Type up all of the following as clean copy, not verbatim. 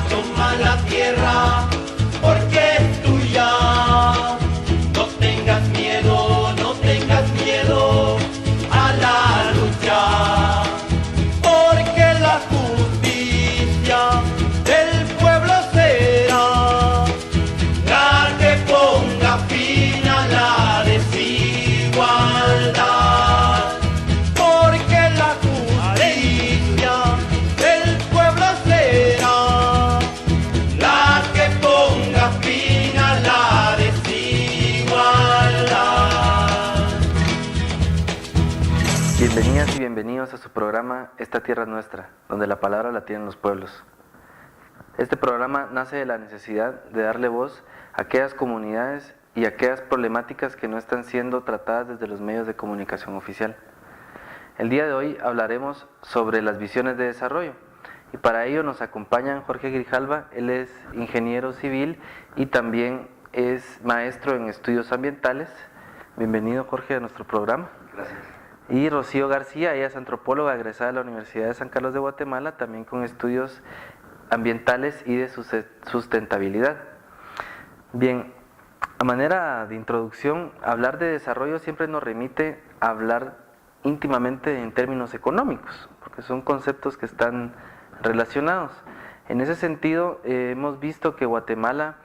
toma la tierra, porque es tuya. No tengas miedo, no tengas miedo a la lucha, porque la justicia del pueblo será la que ponga fin a la desigualdad, porque la justicia del pueblo será la que ponga fin a la desigualdad. Bienvenidas y bienvenidos a su programa Esta Tierra es Nuestra, donde la palabra la tienen los pueblos. Este programa nace de la necesidad de darle voz a aquellas comunidades y a aquellas problemáticas que no están siendo tratadas desde los medios de comunicación oficial. El día de hoy hablaremos sobre las visiones de desarrollo y para ello nos acompañan Jorge Grijalva. Él es ingeniero civil y también es maestro en estudios ambientales. Bienvenido, Jorge, a nuestro programa. Gracias. Y Rocío García, ella es antropóloga egresada de la Universidad de San Carlos de Guatemala, también con estudios ambientales y de sustentabilidad. Bien, a manera de introducción, hablar de desarrollo siempre nos remite a hablar íntimamente en términos económicos, porque son conceptos que están relacionados. En ese sentido, hemos visto que Guatemala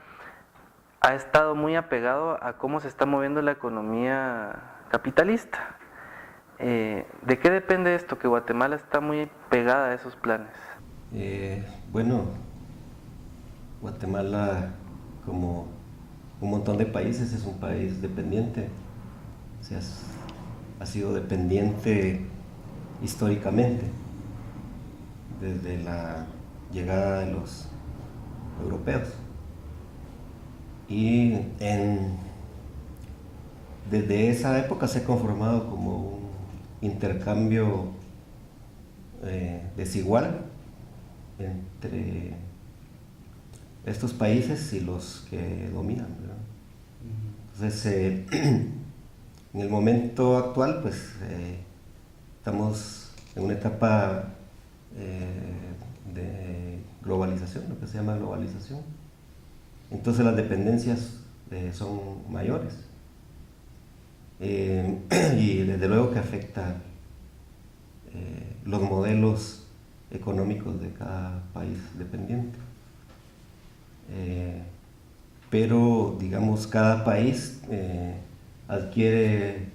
ha estado muy apegado a cómo se está moviendo la economía capitalista. ¿De qué depende esto, que Guatemala está muy pegada a esos planes? Bueno, Guatemala, como un montón de países, es un país dependiente. O sea, ha sido dependiente históricamente, desde la llegada de los europeos. Y desde esa época se ha conformado como un intercambio desigual entre estos países y los que dominan, ¿verdad? Entonces, en el momento actual, pues estamos en una etapa de globalización, lo que se llama globalización. Entonces las dependencias son mayores. Y desde luego que afecta los modelos económicos de cada país dependiente. Pero, digamos, cada país adquiere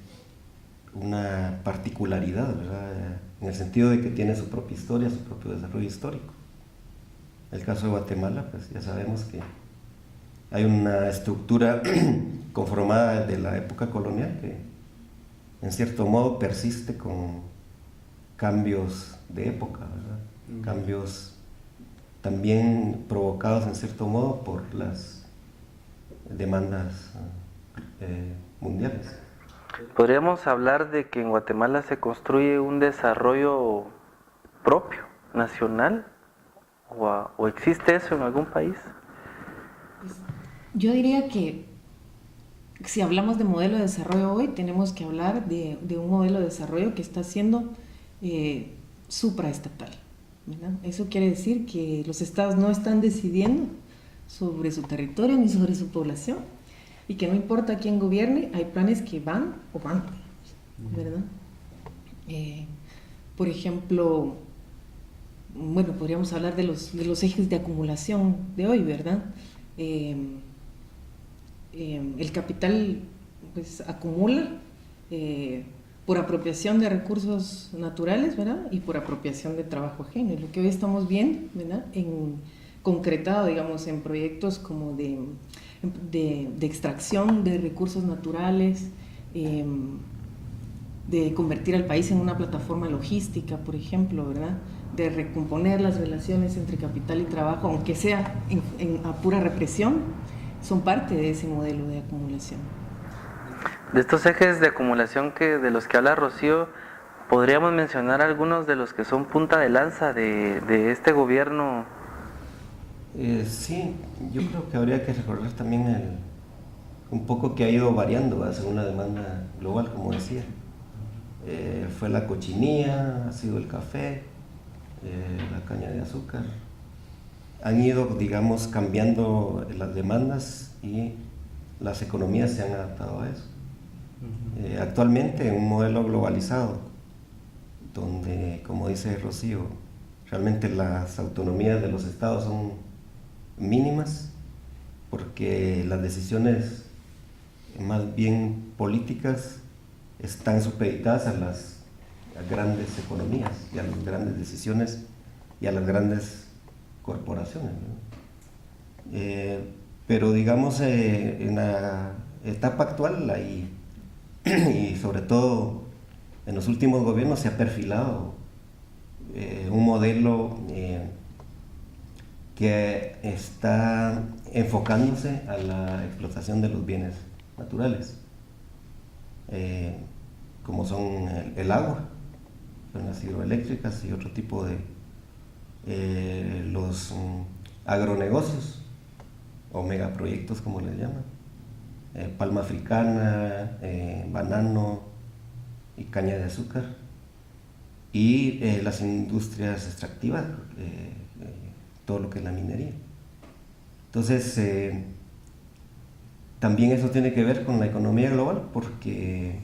una particularidad, ¿verdad? En el sentido de que tiene su propia historia, su propio desarrollo histórico. En el caso de Guatemala, pues ya sabemos que hay una estructura conformada de la época colonial que en cierto modo persiste con cambios de época, ¿verdad? Cambios también provocados en cierto modo por las demandas mundiales. ¿Podríamos hablar de que en Guatemala se construye un desarrollo propio, nacional? ¿O existe eso en algún país? Yo diría que si hablamos de modelo de desarrollo hoy, tenemos que hablar de un modelo de desarrollo que está siendo supraestatal, ¿verdad? Eso quiere decir que los estados no están decidiendo sobre su territorio ni sobre su población, y que no importa quién gobierne, hay planes que van o van, ¿verdad? Por ejemplo, bueno, podríamos hablar de los ejes de acumulación de hoy, ¿verdad? El capital pues acumula por apropiación de recursos naturales, ¿verdad? Y por apropiación de trabajo ajeno. Lo que hoy estamos viendo, ¿verdad? Concretado, digamos, en proyectos como de extracción de recursos naturales, de convertir al país en una plataforma logística, por ejemplo, ¿verdad? De recomponer las relaciones entre capital y trabajo, aunque sea a pura represión, son parte de ese modelo de acumulación. De estos ejes de acumulación de los que habla Rocío, ¿podríamos mencionar algunos de los que son punta de lanza de este gobierno? Sí, yo creo que habría que recordar también un poco que ha ido variando según la demanda global, como decía. Fue la cochinilla, ha sido el café, la caña de azúcar, han ido, digamos, cambiando las demandas y las economías se han adaptado a eso. Actualmente en un modelo globalizado, donde, como dice Rocío, realmente las autonomías de los estados son mínimas, porque las decisiones más bien políticas están supeditadas a las grandes economías y a las grandes decisiones y a las grandes corporaciones, ¿no? Pero digamos, en la etapa actual hay, y sobre todo en los últimos gobiernos, se ha perfilado un modelo que está enfocándose a la explotación de los bienes naturales, como son el agua, son las hidroeléctricas y otro tipo de los agronegocios o megaproyectos, como les llaman, palma africana, banano y caña de azúcar, y las industrias extractivas, todo lo que es la minería. Entonces, también eso tiene que ver con la economía global, porque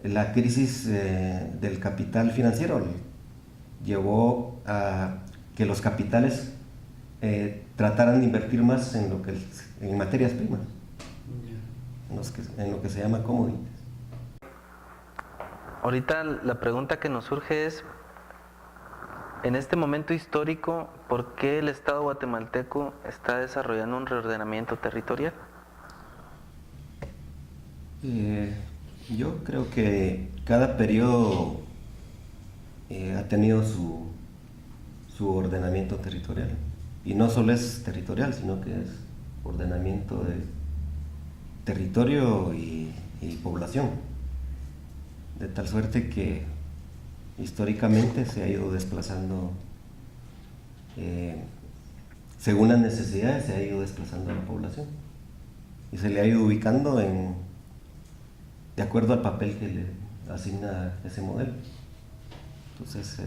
la crisis del capital financiero llevó a que los capitales trataran de invertir más en materias primas, en lo que se llama commodities. Ahorita la pregunta que nos surge es, en este momento histórico, ¿por qué el Estado guatemalteco está desarrollando un reordenamiento territorial? Yo creo que cada periodo ha tenido su ordenamiento territorial, y no solo es territorial, sino que es ordenamiento de territorio y población, de tal suerte que históricamente se ha ido desplazando, según las necesidades, se ha ido desplazando a la población y se le ha ido ubicando de acuerdo al papel que le asigna ese modelo. Entonces,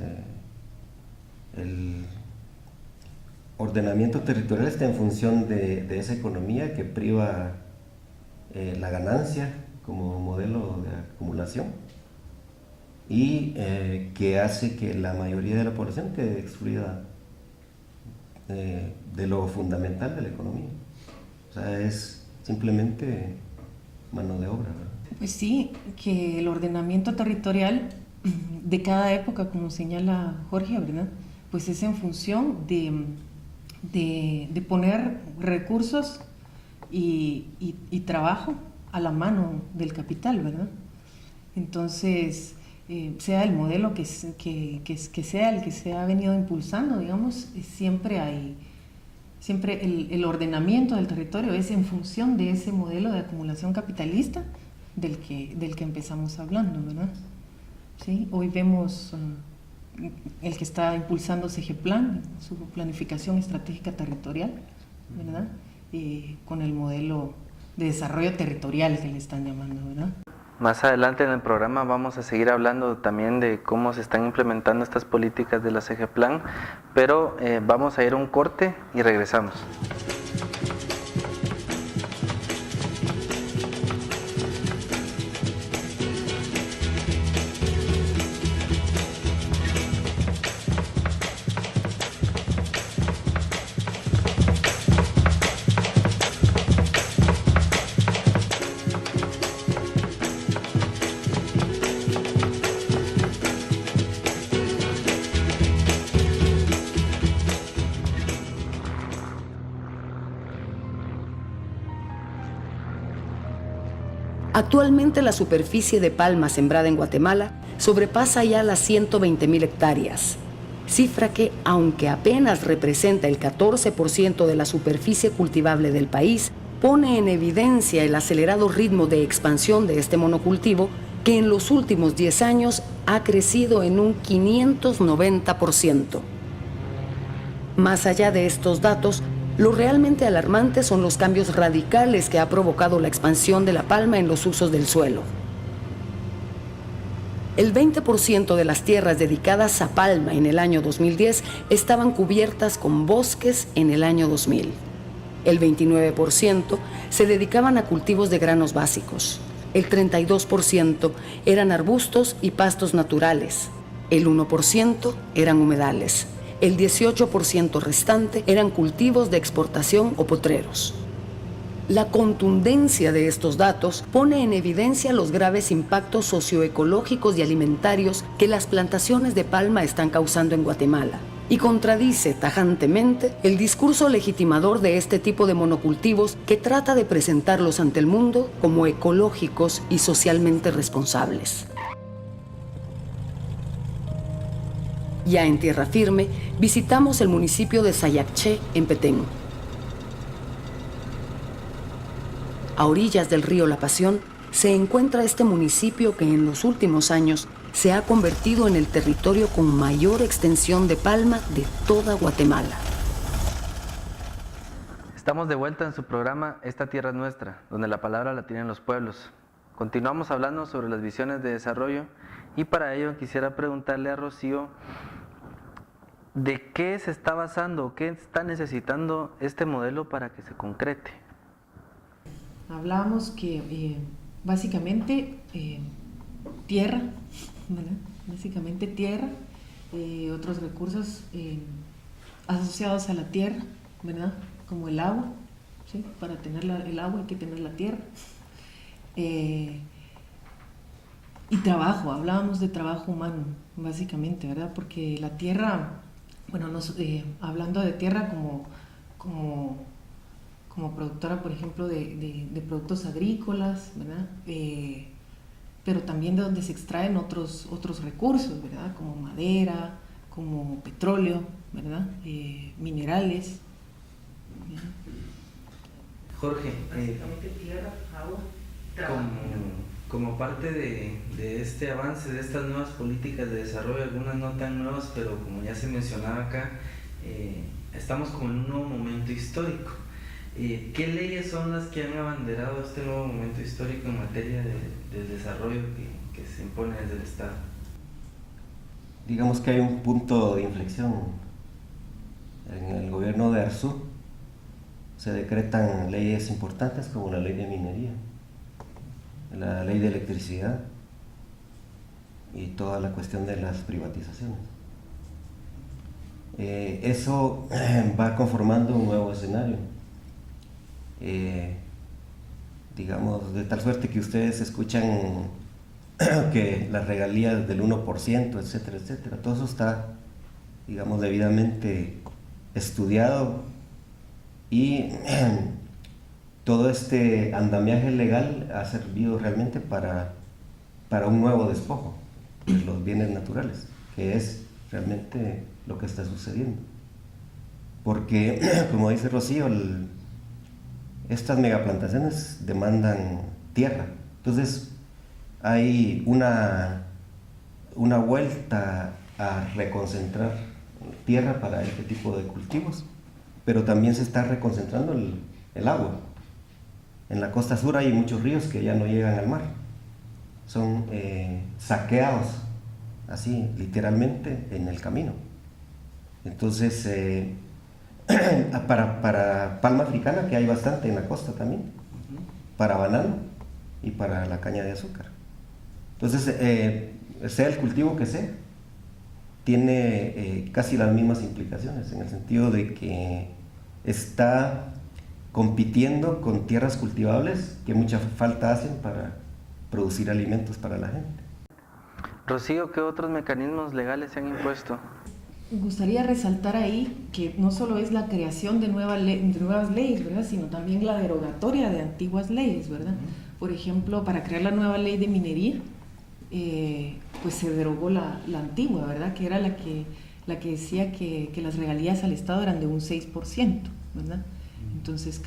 el ordenamiento territorial está en función de esa economía que priva la ganancia como modelo de acumulación y que hace que la mayoría de la población quede excluida de lo fundamental de la economía. O sea, es simplemente mano de obra, ¿verdad? Pues sí, que el ordenamiento territorial de cada época, como señala Jorge, ¿verdad? Pues es en función de poner recursos y trabajo a la mano del capital, ¿verdad? Entonces, sea el modelo que sea el que se ha venido impulsando, digamos, siempre el ordenamiento del territorio es en función de ese modelo de acumulación capitalista del que empezamos hablando, ¿verdad? ¿Sí? Hoy vemos el que está impulsando CEGEPLAN, su planificación estratégica territorial, ¿verdad? Con el modelo de desarrollo territorial que le están llamando, ¿verdad? Más adelante en el programa vamos a seguir hablando también de cómo se están implementando estas políticas de la CEGEPLAN, pero vamos a ir a un corte y regresamos. Actualmente la superficie de palma sembrada en Guatemala sobrepasa ya las 120.000 hectáreas, cifra que, aunque apenas representa el 14% de la superficie cultivable del país, pone en evidencia el acelerado ritmo de expansión de este monocultivo que en los últimos 10 años ha crecido en un 590%. Más allá de estos datos, lo realmente alarmante son los cambios radicales que ha provocado la expansión de la palma en los usos del suelo. El 20% de las tierras dedicadas a palma en el año 2010 estaban cubiertas con bosques en el año 2000. El 29% se dedicaban a cultivos de granos básicos. El 32% eran arbustos y pastos naturales. El 1% eran humedales. El 18% restante eran cultivos de exportación o potreros. La contundencia de estos datos pone en evidencia los graves impactos socioecológicos y alimentarios que las plantaciones de palma están causando en Guatemala y contradice tajantemente el discurso legitimador de este tipo de monocultivos que trata de presentarlos ante el mundo como ecológicos y socialmente responsables. Ya en tierra firme, visitamos el municipio de Sayacché, en Petén. A orillas del río La Pasión se encuentra este municipio que en los últimos años se ha convertido en el territorio con mayor extensión de palma de toda Guatemala. Estamos de vuelta en su programa Esta Tierra es Nuestra, donde la palabra la tienen los pueblos. Continuamos hablando sobre las visiones de desarrollo y para ello quisiera preguntarle a Rocío ¿de qué se está basando, qué está necesitando este modelo para que se concrete? Hablábamos que básicamente tierra, ¿verdad? Básicamente tierra, otros recursos asociados a la tierra, ¿verdad? Como el agua, ¿sí? Para tener el agua hay que tener la tierra. Y trabajo, hablábamos de trabajo humano, básicamente, ¿verdad? Porque la tierra, bueno, hablando de tierra como productora, por ejemplo, de productos agrícolas, ¿verdad? Pero también de donde se extraen otros recursos, ¿verdad? Como madera, como petróleo, ¿verdad? Minerales. ¿verdad? Jorge, Básicamente tierra, agua, como parte de este avance, de estas nuevas políticas de desarrollo, algunas no tan nuevas, pero como ya se mencionaba acá, estamos como en un nuevo momento histórico. ¿Qué leyes son las que han abanderado este nuevo momento histórico en materia del desarrollo que se impone desde el Estado? Digamos que hay un punto de inflexión. En el gobierno de Arzú se decretan leyes importantes como la ley de minería, la ley de electricidad y toda la cuestión de las privatizaciones. Eso va conformando un nuevo escenario. Digamos, de tal suerte que ustedes escuchan que las regalías del 1%, etcétera, etcétera, todo eso está, digamos, debidamente estudiado y todo este andamiaje legal ha servido realmente para un nuevo despojo de los bienes naturales, que es realmente lo que está sucediendo. Porque, como dice Rocío, estas megaplantaciones demandan tierra. Entonces, hay una vuelta a reconcentrar tierra para este tipo de cultivos, pero también se está reconcentrando el agua. En la costa sur hay muchos ríos que ya no llegan al mar. Son saqueados, así, literalmente, en el camino. Entonces, para palma africana, que hay bastante en la costa también, para banano y para la caña de azúcar. Entonces, sea el cultivo que sea, tiene casi las mismas implicaciones, en el sentido de que está compitiendo con tierras cultivables que mucha falta hacen para producir alimentos para la gente. Rocío, ¿qué otros mecanismos legales se han impuesto? Me gustaría resaltar ahí que no solo es la creación de nuevas leyes, ¿verdad? Sino también la derogatoria de antiguas leyes, ¿verdad? Por ejemplo, para crear la nueva ley de minería, pues se derogó la antigua, ¿verdad? Que era la que decía que las regalías al Estado eran de un 6%, ¿verdad? Entonces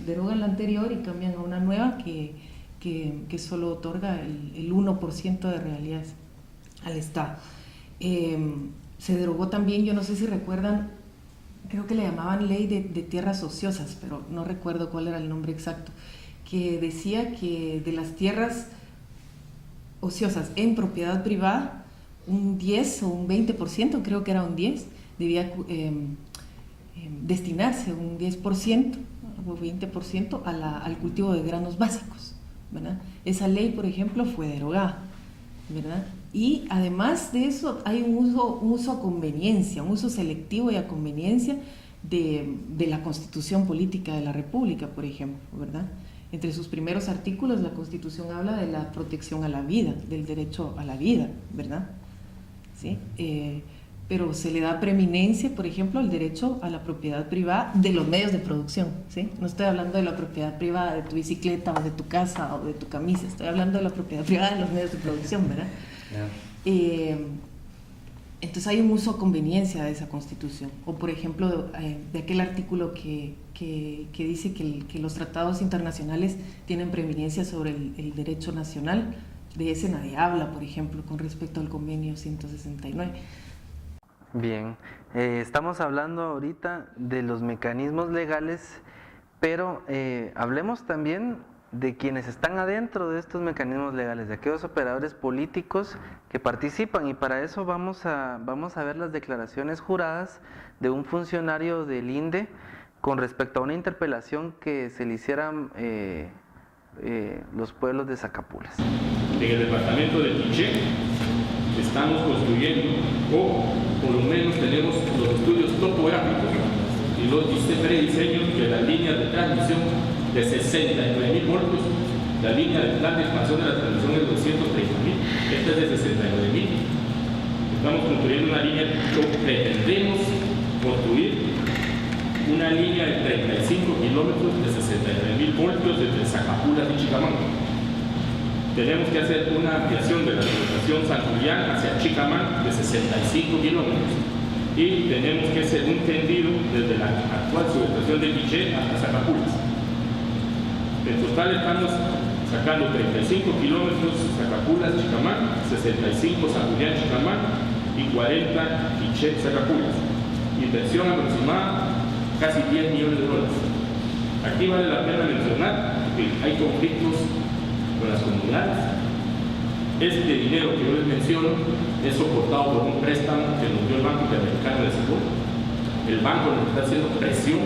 derogan la anterior y cambian a una nueva que solo otorga el 1% de regalías al Estado. Se derogó también, yo no sé si recuerdan, creo que le llamaban ley de tierras ociosas, pero no recuerdo cuál era el nombre exacto, que decía que de las tierras ociosas en propiedad privada, un 10 o un 20%, creo que era un 10, debía destinarse un 10% o 20% al cultivo de granos básicos, ¿verdad? Esa ley, por ejemplo, fue derogada, ¿verdad? Y además de eso hay un uso a conveniencia, un uso selectivo y a conveniencia de la Constitución Política de la República, por ejemplo, ¿verdad? Entre sus primeros artículos la Constitución habla de la protección a la vida, del derecho a la vida, ¿verdad? ¿Sí? Pero se le da preeminencia, por ejemplo, al derecho a la propiedad privada de los medios de producción, ¿sí? No estoy hablando de la propiedad privada de tu bicicleta o de tu casa o de tu camisa, estoy hablando de la propiedad privada de los medios de producción, ¿verdad? Yeah. Entonces hay un uso a conveniencia de esa Constitución. O por ejemplo, de aquel artículo que dice que los tratados internacionales tienen preeminencia sobre el derecho nacional. De ese nadie habla, por ejemplo, con respecto al convenio 169. Bien, estamos hablando ahorita de los mecanismos legales, pero hablemos también de quienes están adentro de estos mecanismos legales, de aquellos operadores políticos que participan, y para eso vamos a ver las declaraciones juradas de un funcionario del INDE con respecto a una interpelación que se le hicieran los pueblos de Zacapulas. En el departamento de Quiché estamos construyendo, o por lo menos tenemos los estudios topográficos y los prediseños de las líneas de transmisión de 69.000 voltios. La línea de plan de expansión de la transmisión es de 230.000, esta es de 69.000. Estamos construyendo una línea, pretendemos construir una línea de 35 kilómetros de 69.000 voltios desde Zacapulas y Chicamán. Tenemos que hacer una ampliación de la subestación San Julián hacia Chicamán de 65 kilómetros. Y tenemos que hacer un tendido desde la actual subestación de Quiché hasta Zacapulas. En total estamos sacando 35 kilómetros Zacapulas, Chicamán, 65 San Julián, Chicamán y 40 Quiché, Zacapulas. Inversión aproximada casi $10 millones. Aquí vale la pena mencionar que hay conflictos con las comunidades. Este dinero que yo les menciono es soportado por un préstamo que nos dio el Banco Interamericano de Desarrollo. El banco nos está haciendo presión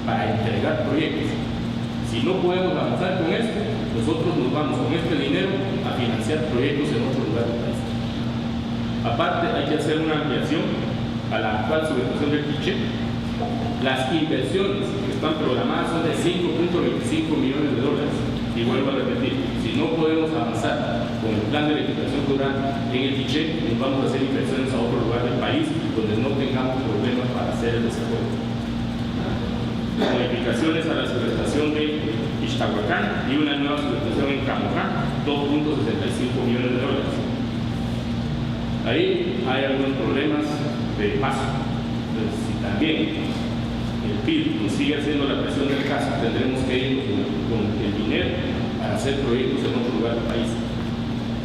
para entregar proyectos. Si no podemos avanzar con esto, nosotros nos vamos con este dinero a financiar proyectos en otro lugar del país. Aparte, hay que hacer una ampliación a la actual subestación del Quiché. Las inversiones que están programadas son de $5.25 millones. Y vuelvo a repetir, si no podemos avanzar con el plan de electrificación rural en el Quiché, nos vamos a hacer inversiones a otro lugar del país donde no tengamos problemas para hacer el desarrollo. Modificaciones a la subestación de Ixtahuacán y una nueva subestación en Camojá, $2.65 millones. Ahí hay algunos problemas de paso. Entonces, si también el PIB nos sigue haciendo la presión del caso, tendremos que ir con el dinero para hacer proyectos en otro lugar del país.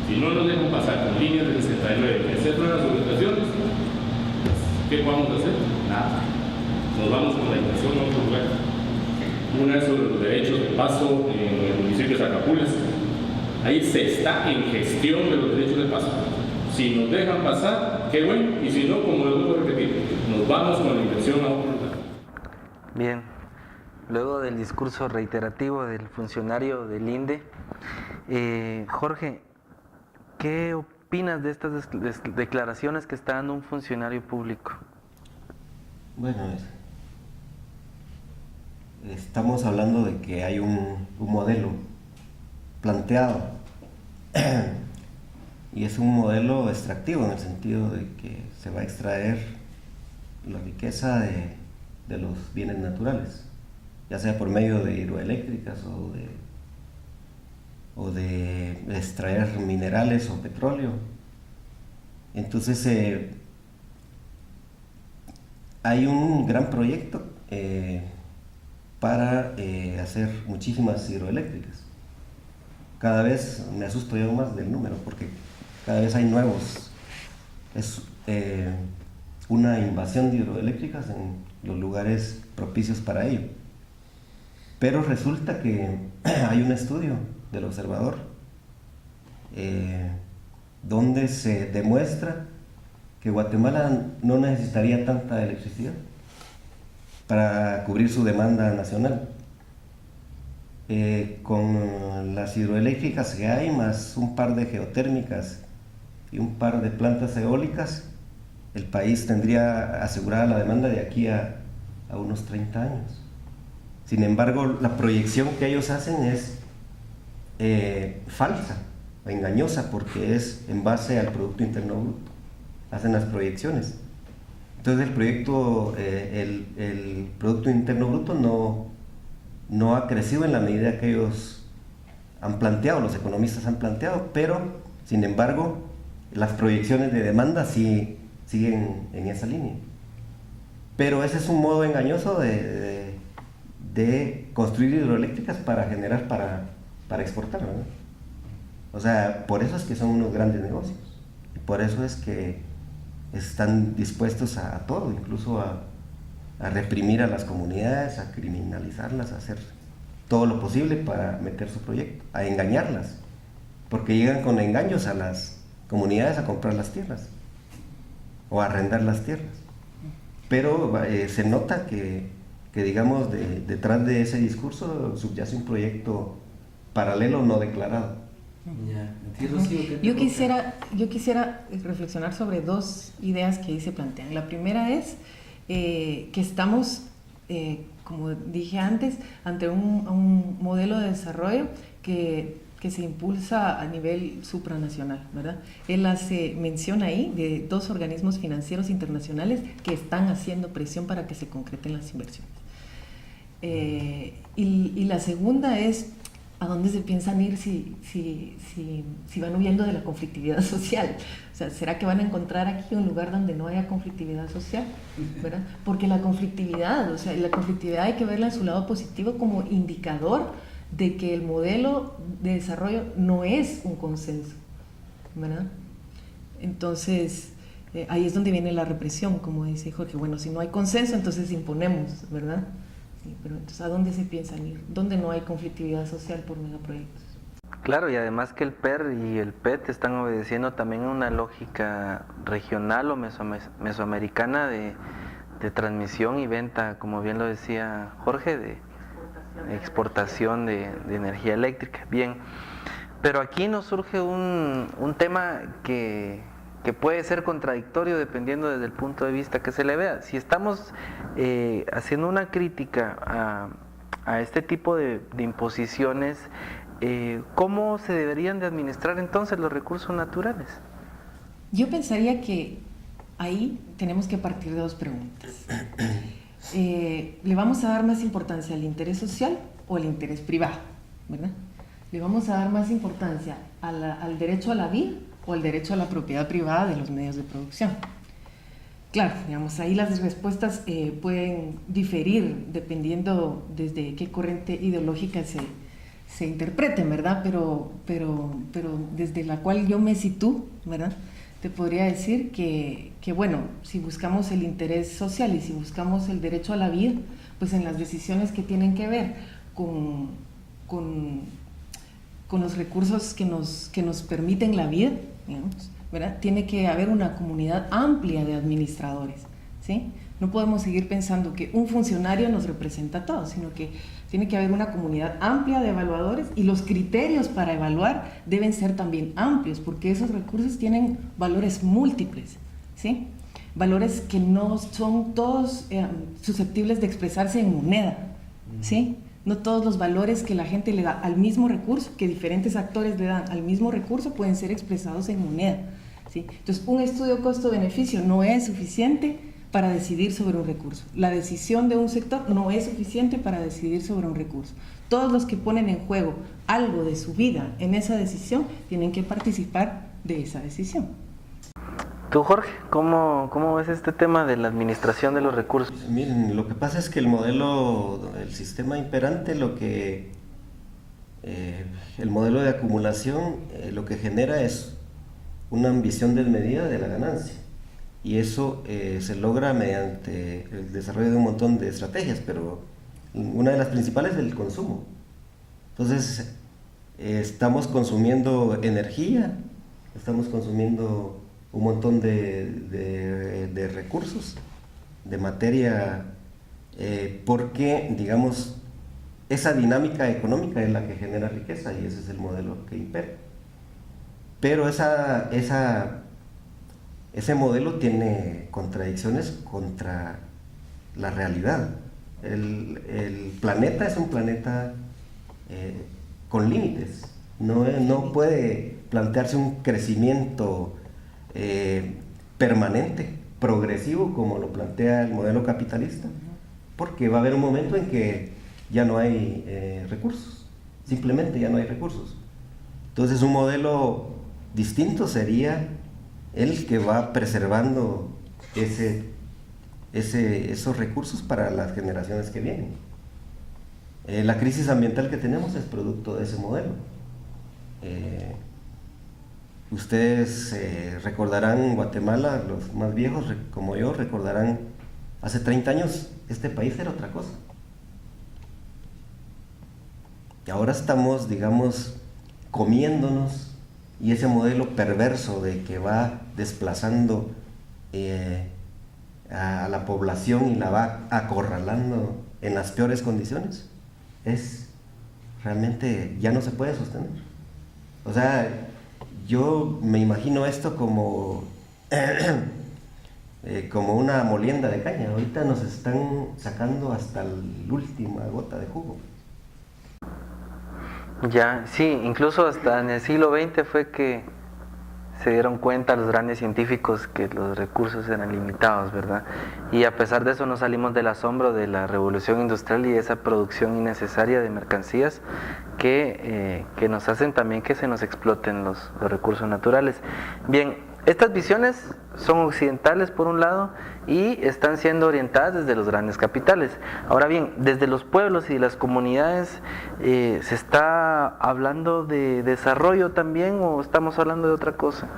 Si no nos dejan pasar con líneas de 69 y hacer nuevas subestaciones, ¿qué podemos hacer? Nada. Nos vamos con la inversión a otro lugar. Una es sobre los derechos de paso en el municipio de Zacapulas. Ahí se está en gestión de los derechos de paso. Si nos dejan pasar, qué bueno, y si no, como les vuelvo a repetir, nos vamos con la inversión a otro lugar. Bien, luego del discurso reiterativo del funcionario del INDE, Jorge, ¿qué opinas de estas declaraciones que está dando un funcionario público? Bueno, estamos hablando de que hay un modelo planteado y es un modelo extractivo en el sentido de que se va a extraer la riqueza de los bienes naturales, ya sea por medio de hidroeléctricas o de extraer minerales o petróleo. Entonces hay un gran proyecto para hacer muchísimas hidroeléctricas. Cada vez me asusto yo más del número porque cada vez hay nuevos. Es una invasión de hidroeléctricas en los lugares propicios para ello. Pero resulta que hay un estudio del observador donde se demuestra que Guatemala no necesitaría tanta electricidad para cubrir su demanda nacional. Con las hidroeléctricas que hay, más un par de geotérmicas y un par de plantas eólicas, el país tendría asegurada la demanda de aquí a unos 30 años. Sin embargo, la proyección que ellos hacen es falsa, engañosa, porque es en base al Producto Interno Bruto. Hacen las proyecciones. Entonces el Producto Interno Bruto no ha crecido en la medida que ellos han planteado, los economistas han planteado, pero sin embargo las proyecciones de demanda sí siguen en esa línea. Pero ese es un modo engañoso de construir hidroeléctricas para generar, para exportar, ¿verdad? O sea, por eso es que son unos grandes negocios. Y por eso es que están dispuestos a todo, incluso a reprimir a las comunidades, a criminalizarlas, a hacer todo lo posible para meter su proyecto, a engañarlas, porque llegan con engaños a las comunidades a comprar las tierras o a arrendar las tierras. Pero se nota que digamos, detrás de ese discurso subyace un proyecto paralelo no declarado. Yo quisiera reflexionar sobre dos ideas que ahí se plantean. La primera es que estamos, como dije antes, ante un modelo de desarrollo que se impulsa a nivel supranacional, ¿verdad? Él hace mención ahí de dos organismos financieros internacionales que están haciendo presión para que se concreten las inversiones. Y la segunda es ¿a dónde se piensan ir si van huyendo de la conflictividad social? O sea, ¿será que van a encontrar aquí un lugar donde no haya conflictividad social? ¿Verdad? Porque la conflictividad hay que verla en su lado positivo como indicador de que el modelo de desarrollo no es un consenso, ¿verdad? Entonces, ahí es donde viene la represión, como dice Jorge. Bueno, si no hay consenso, entonces imponemos, ¿verdad? Sí, pero entonces, ¿a dónde se piensan ir? ¿Dónde no hay conflictividad social por megaproyectos? Claro, y además que el PER y el PET están obedeciendo también a una lógica regional o mesoamericana de transmisión y venta, como bien lo decía Jorge, de exportación de energía eléctrica. Bien, pero aquí nos surge un tema que puede ser contradictorio dependiendo desde el punto de vista que se le vea. Si estamos haciendo una crítica a este tipo de imposiciones, ¿cómo se deberían de administrar entonces los recursos naturales? Yo pensaría que ahí tenemos que partir de dos preguntas. ¿Le vamos a dar más importancia al interés social o al interés privado? ¿Verdad? ¿Le vamos a dar más importancia al derecho a la vida o al derecho a la propiedad privada de los medios de producción? Claro, digamos, ahí las respuestas pueden diferir dependiendo desde qué corriente ideológica se interpreten, ¿verdad? Pero desde la cual yo me sitúo, ¿verdad? Te podría decir que bueno, si buscamos el interés social y si buscamos el derecho a la vida, pues en las decisiones que tienen que ver con los recursos que nos permiten la vida, digamos, ¿verdad? Tiene que haber una comunidad amplia de administradores, ¿sí? No podemos seguir pensando que un funcionario nos representa a todos, sino que tiene que haber una comunidad amplia de evaluadores y los criterios para evaluar deben ser también amplios, porque esos recursos tienen valores múltiples, ¿sí? Valores que no son todos susceptibles de expresarse en moneda, ¿sí? No todos los valores que la gente le da al mismo recurso, que diferentes actores le dan al mismo recurso, pueden ser expresados en moneda, ¿sí? Entonces, un estudio costo-beneficio no es suficiente para decidir sobre un recurso. La decisión de un sector no es suficiente para decidir sobre un recurso. Todos los que ponen en juego algo de su vida en esa decisión tienen que participar de esa decisión. Tú, Jorge, ¿cómo ves este tema de la administración de los recursos? Miren, lo que pasa es que el sistema imperante, el modelo de acumulación, lo que genera es una ambición desmedida de la ganancia. Y eso se logra mediante el desarrollo de un montón de estrategias, pero una de las principales es el consumo. Entonces, estamos consumiendo energía estamos consumiendo un montón de recursos, de materia, porque, digamos, esa dinámica económica es la que genera riqueza y ese es el modelo que impera. Pero ese modelo tiene contradicciones contra la realidad. El planeta es un planeta con límites, no puede plantearse un crecimiento permanente, progresivo, como lo plantea el modelo capitalista, porque va a haber un momento en que ya no hay recursos, simplemente ya no hay recursos. Entonces un modelo distinto sería el que va preservando esos recursos para las generaciones que vienen. La crisis ambiental que tenemos es producto de ese modelo. Ustedes recordarán Guatemala, los más viejos como yo recordarán, hace 30 años este país era otra cosa. Y ahora estamos, digamos, comiéndonos, y ese modelo perverso de que va desplazando a la población y la va acorralando en las peores condiciones, realmente ya no se puede sostener. O sea, yo me imagino esto como como una molienda de caña. Ahorita nos están sacando hasta la última gota de jugo. Ya, sí, incluso hasta en el siglo XX fue que se dieron cuenta los grandes científicos que los recursos eran limitados, ¿verdad? Y a pesar de eso no salimos del asombro de la revolución industrial y esa producción innecesaria de mercancías que nos hacen también que se nos exploten los recursos naturales. Bien, estas visiones son occidentales por un lado y están siendo orientadas desde los grandes capitales. Ahora bien, desde los pueblos y las comunidades, ¿se está hablando de desarrollo también o estamos hablando de otra cosa?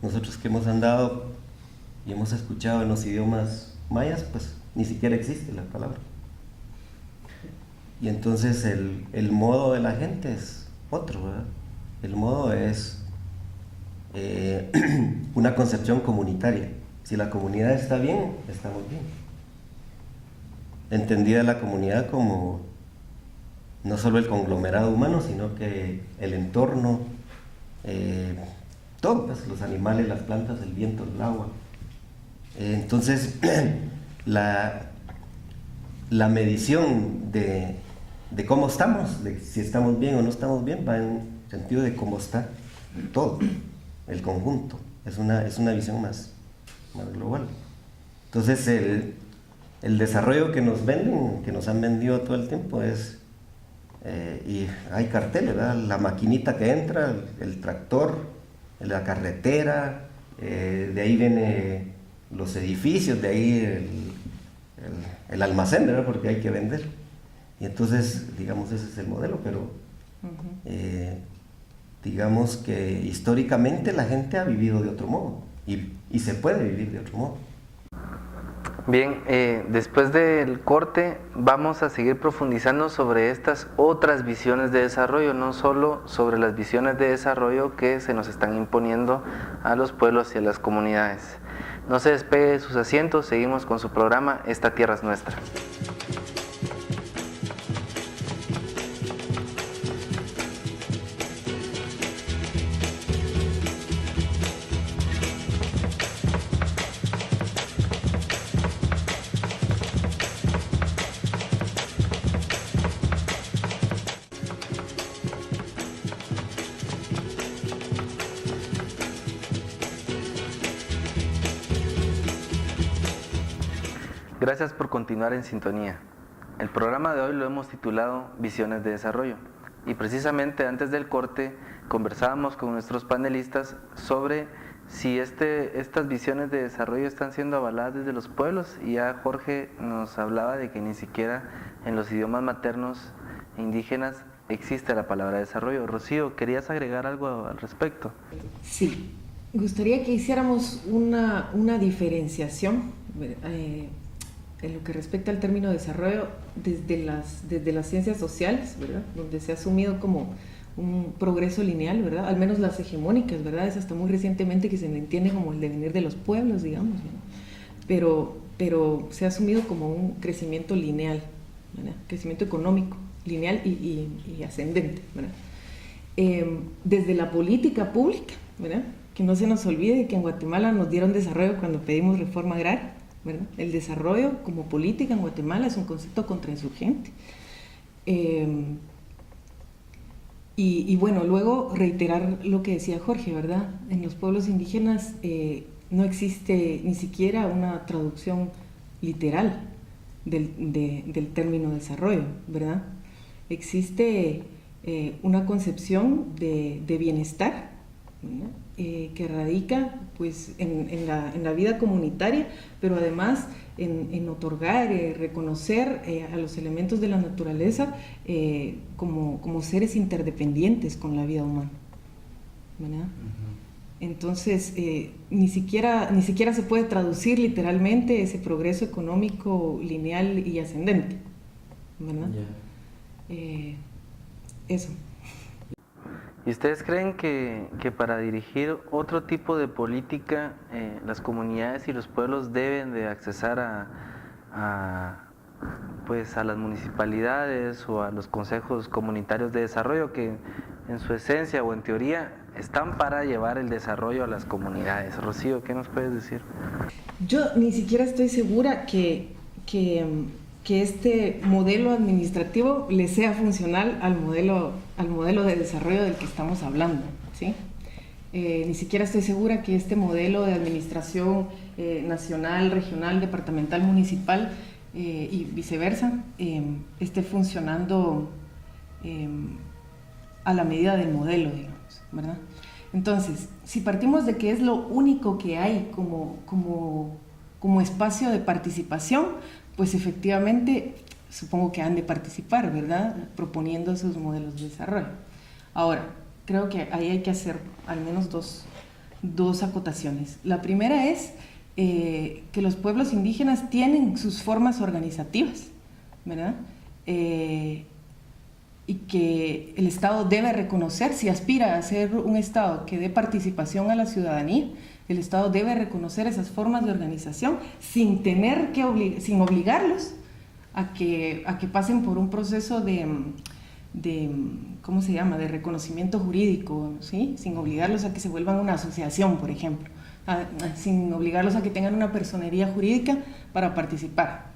Nosotros que hemos andado y hemos escuchado en los idiomas mayas, pues ni siquiera existe la palabra. Y entonces el modo de la gente es otro, ¿verdad? El modo es una concepción comunitaria. Si la comunidad está bien, estamos bien. Entendida la comunidad como no solo el conglomerado humano, sino que el entorno, todo, pues, los animales, las plantas, el viento, el agua. Entonces, la medición de cómo estamos, de si estamos bien o no estamos bien, va en el sentido de cómo está todo, el conjunto. Es una visión más global. Entonces, el desarrollo que nos venden, que nos han vendido todo el tiempo es, y hay carteles, ¿verdad? La maquinita que entra, el tractor, la carretera, de ahí vienen los edificios, de ahí el almacén, ¿verdad? Porque hay que vender. Y entonces, digamos, ese es el modelo, pero digamos que históricamente la gente ha vivido de otro modo y se puede vivir de otro modo. Bien, después del corte vamos a seguir profundizando sobre estas otras visiones de desarrollo, no solo sobre las visiones de desarrollo que se nos están imponiendo a los pueblos y a las comunidades. No se despegue de sus asientos, seguimos con su programa Esta Tierra es Nuestra. Gracias por continuar en sintonía. El programa de hoy lo hemos titulado Visiones de Desarrollo y precisamente antes del corte conversábamos con nuestros panelistas sobre si estas visiones de desarrollo están siendo avaladas desde los pueblos, y ya Jorge nos hablaba de que ni siquiera en los idiomas maternos indígenas existe la palabra desarrollo. Rocío, ¿querías agregar algo al respecto? Sí, me gustaría que hiciéramos una diferenciación en lo que respecta al término desarrollo desde las ciencias sociales, ¿verdad? Donde se ha asumido como un progreso lineal, ¿verdad? Al menos las hegemónicas, ¿verdad? Es hasta muy recientemente que se le entiende como el devenir de los pueblos, digamos, ¿no? Pero se ha asumido como un crecimiento lineal, ¿verdad? Crecimiento económico, lineal y ascendente, ¿verdad? Desde la política pública, ¿verdad? Que no se nos olvide que en Guatemala nos dieron desarrollo cuando pedimos reforma agraria, ¿verdad? El desarrollo como política en Guatemala es un concepto contrainsurgente. Y bueno, luego reiterar lo que decía Jorge, ¿verdad? En los pueblos indígenas no existe ni siquiera una traducción literal del término desarrollo, ¿verdad? Existe una concepción de bienestar, ¿verdad? Que radica pues, en la vida comunitaria, pero además en otorgar, reconocer a los elementos de la naturaleza como seres interdependientes con la vida humana, ¿verdad? Entonces, ni siquiera se puede traducir literalmente ese progreso económico lineal y ascendente, ¿verdad? Eso. ¿Y ustedes creen que para dirigir otro tipo de política las comunidades y los pueblos deben de accesar pues a las municipalidades o a los consejos comunitarios de desarrollo que en su esencia o en teoría están para llevar el desarrollo a las comunidades? Rocío, ¿qué nos puedes decir? Yo ni siquiera estoy segura que este modelo administrativo le sea funcional al modelo de desarrollo del que estamos hablando, ¿sí? Ni siquiera estoy segura que este modelo de administración nacional, regional, departamental, municipal y viceversa esté funcionando a la medida del modelo, digamos, ¿verdad? Entonces, si partimos de que es lo único que hay como espacio de participación, pues efectivamente supongo que han de participar, ¿verdad? Proponiendo esos modelos de desarrollo. Ahora, creo que ahí hay que hacer al menos dos acotaciones. La primera es que los pueblos indígenas tienen sus formas organizativas, ¿verdad? Y que el Estado debe reconocer, si aspira a ser un Estado que dé participación a la ciudadanía, el Estado debe reconocer esas formas de organización sin tener que sin obligarlos a que pasen por un proceso de ¿cómo se llama?, de reconocimiento jurídico, ¿sí? Sin obligarlos a que se vuelvan una asociación, por ejemplo, sin obligarlos a que tengan una personería jurídica para participar,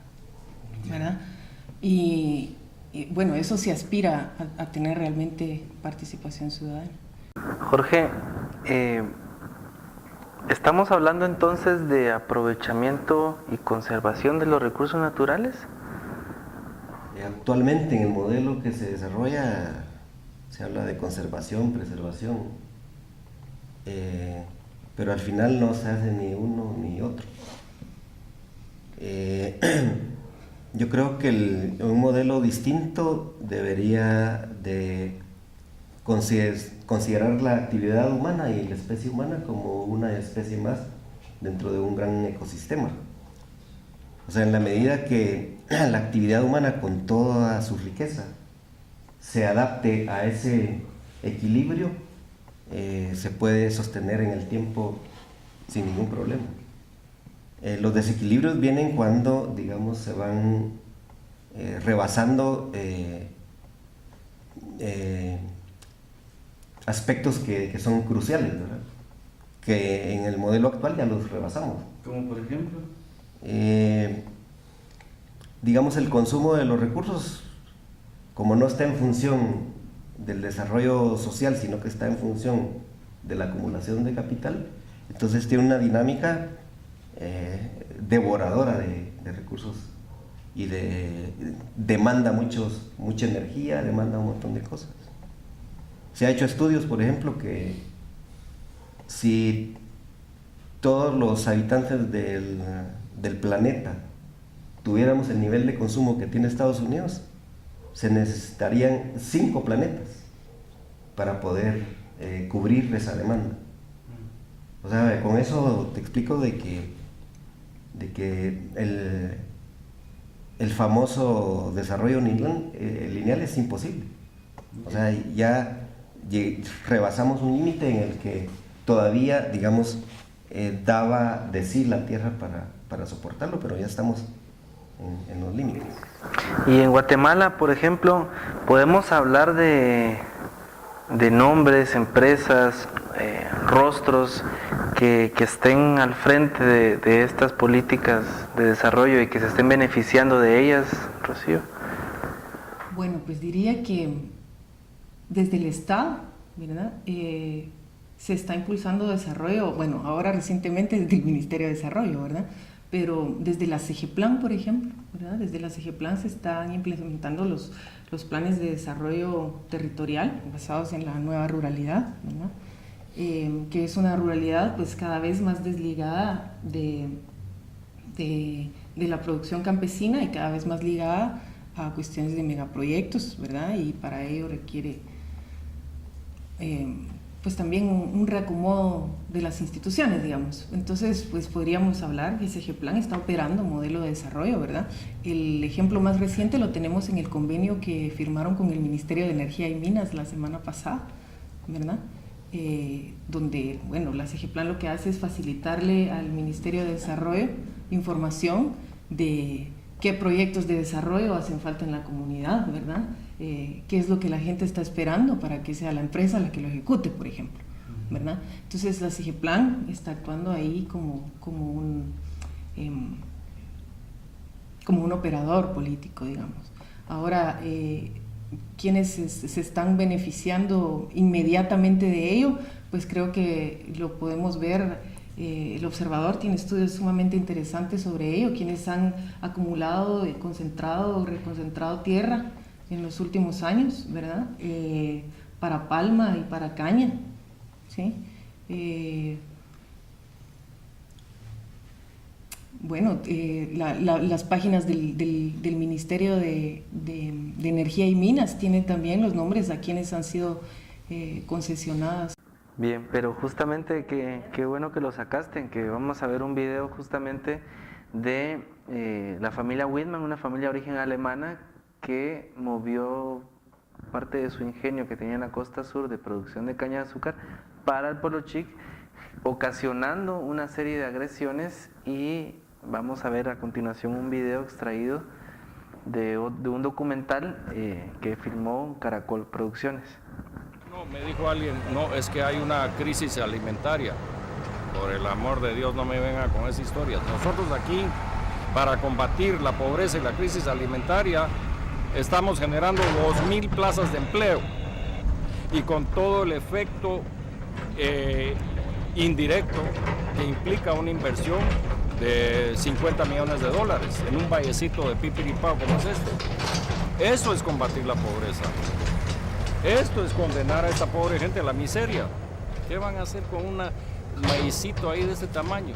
¿verdad? Y bueno, eso se aspira a tener realmente participación ciudadana. Jorge, ¿estamos hablando entonces de aprovechamiento y conservación de los recursos naturales? Actualmente en el modelo que se desarrolla se habla de conservación, preservación, pero al final no se hace ni uno ni otro. Yo creo que un modelo distinto debería de considerar la actividad humana y la especie humana como una especie más dentro de un gran ecosistema. O sea, en la medida que la actividad humana con toda su riqueza se adapte a ese equilibrio, se puede sostener en el tiempo sin ningún problema. Los desequilibrios vienen cuando, digamos, se van rebasando aspectos que son cruciales, ¿verdad? Que en el modelo actual ya los rebasamos. Como por ejemplo, digamos, el consumo de los recursos, como no está en función del desarrollo social, sino que está en función de la acumulación de capital, entonces tiene una dinámica devoradora de recursos y demanda mucha energía, demanda un montón de cosas. Se ha hecho estudios, por ejemplo, que si todos los habitantes del planeta tuviéramos el nivel de consumo que tiene Estados Unidos, se necesitarían 5 planetas para poder cubrir esa demanda. O sea, con eso te explico de que el famoso desarrollo lineal es imposible. O sea, ya rebasamos un límite en el que todavía, digamos, daba de sí la tierra para soportarlo, pero ya estamos en los límites. Y en Guatemala, por ejemplo, podemos hablar de nombres, empresas, rostros que estén al frente de estas políticas de desarrollo y que se estén beneficiando de ellas, Rocío. Bueno, pues diría que desde el Estado, ¿verdad? Se está impulsando desarrollo, bueno, ahora recientemente desde el Ministerio de Desarrollo, ¿verdad? Pero desde la CEGEPLAN, por ejemplo, ¿verdad? Desde la CEGEPLAN se están implementando los planes de desarrollo territorial basados en la nueva ruralidad, ¿verdad? Que es una ruralidad pues cada vez más desligada de la producción campesina y cada vez más ligada a cuestiones de megaproyectos, ¿verdad? Y para ello requiere pues también un reacomodo de las instituciones, digamos. Entonces, pues podríamos hablar que CEGEPLAN está operando un modelo de desarrollo, ¿verdad? El ejemplo más reciente lo tenemos en el convenio que firmaron con el Ministerio de Energía y Minas la semana pasada, ¿verdad? Donde, bueno, la CEGEPLAN lo que hace es facilitarle al Ministerio de Desarrollo información de qué proyectos de desarrollo hacen falta en la comunidad, ¿verdad? Qué es lo que la gente está esperando para que sea la empresa la que lo ejecute, por ejemplo, ¿verdad? Entonces la CEGEPLAN está actuando ahí como un operador político, digamos. Ahora, quienes se están beneficiando inmediatamente de ello, pues creo que lo podemos ver. El Observador tiene estudios sumamente interesantes sobre ello, quienes han acumulado, concentrado o reconcentrado tierra en los últimos años, ¿verdad? Para palma y para caña, ¿sí? Bueno, las páginas del Ministerio de Energía y Minas tienen también los nombres a quienes han sido concesionadas. Bien, pero justamente qué bueno que lo sacaste, que vamos a ver un video justamente de la familia Wittmann, una familia de origen alemana que movió parte de su ingenio que tenía en la costa sur de producción de caña de azúcar para el Polo Chic, ocasionando una serie de agresiones, y vamos a ver a continuación un video extraído de un documental que filmó Caracol Producciones. No, me dijo alguien, no, es que hay una crisis alimentaria. Por el amor de Dios, no me vengan con esa historia. Nosotros aquí, para combatir la pobreza y la crisis alimentaria, estamos generando 2,000 plazas de empleo y con todo el efecto indirecto que implica una inversión de $50 millones en un vallecito de Pipiripao como es este. Eso es combatir la pobreza. Esto es condenar a esta pobre gente a la miseria. ¿Qué van a hacer con un maicito ahí de ese tamaño?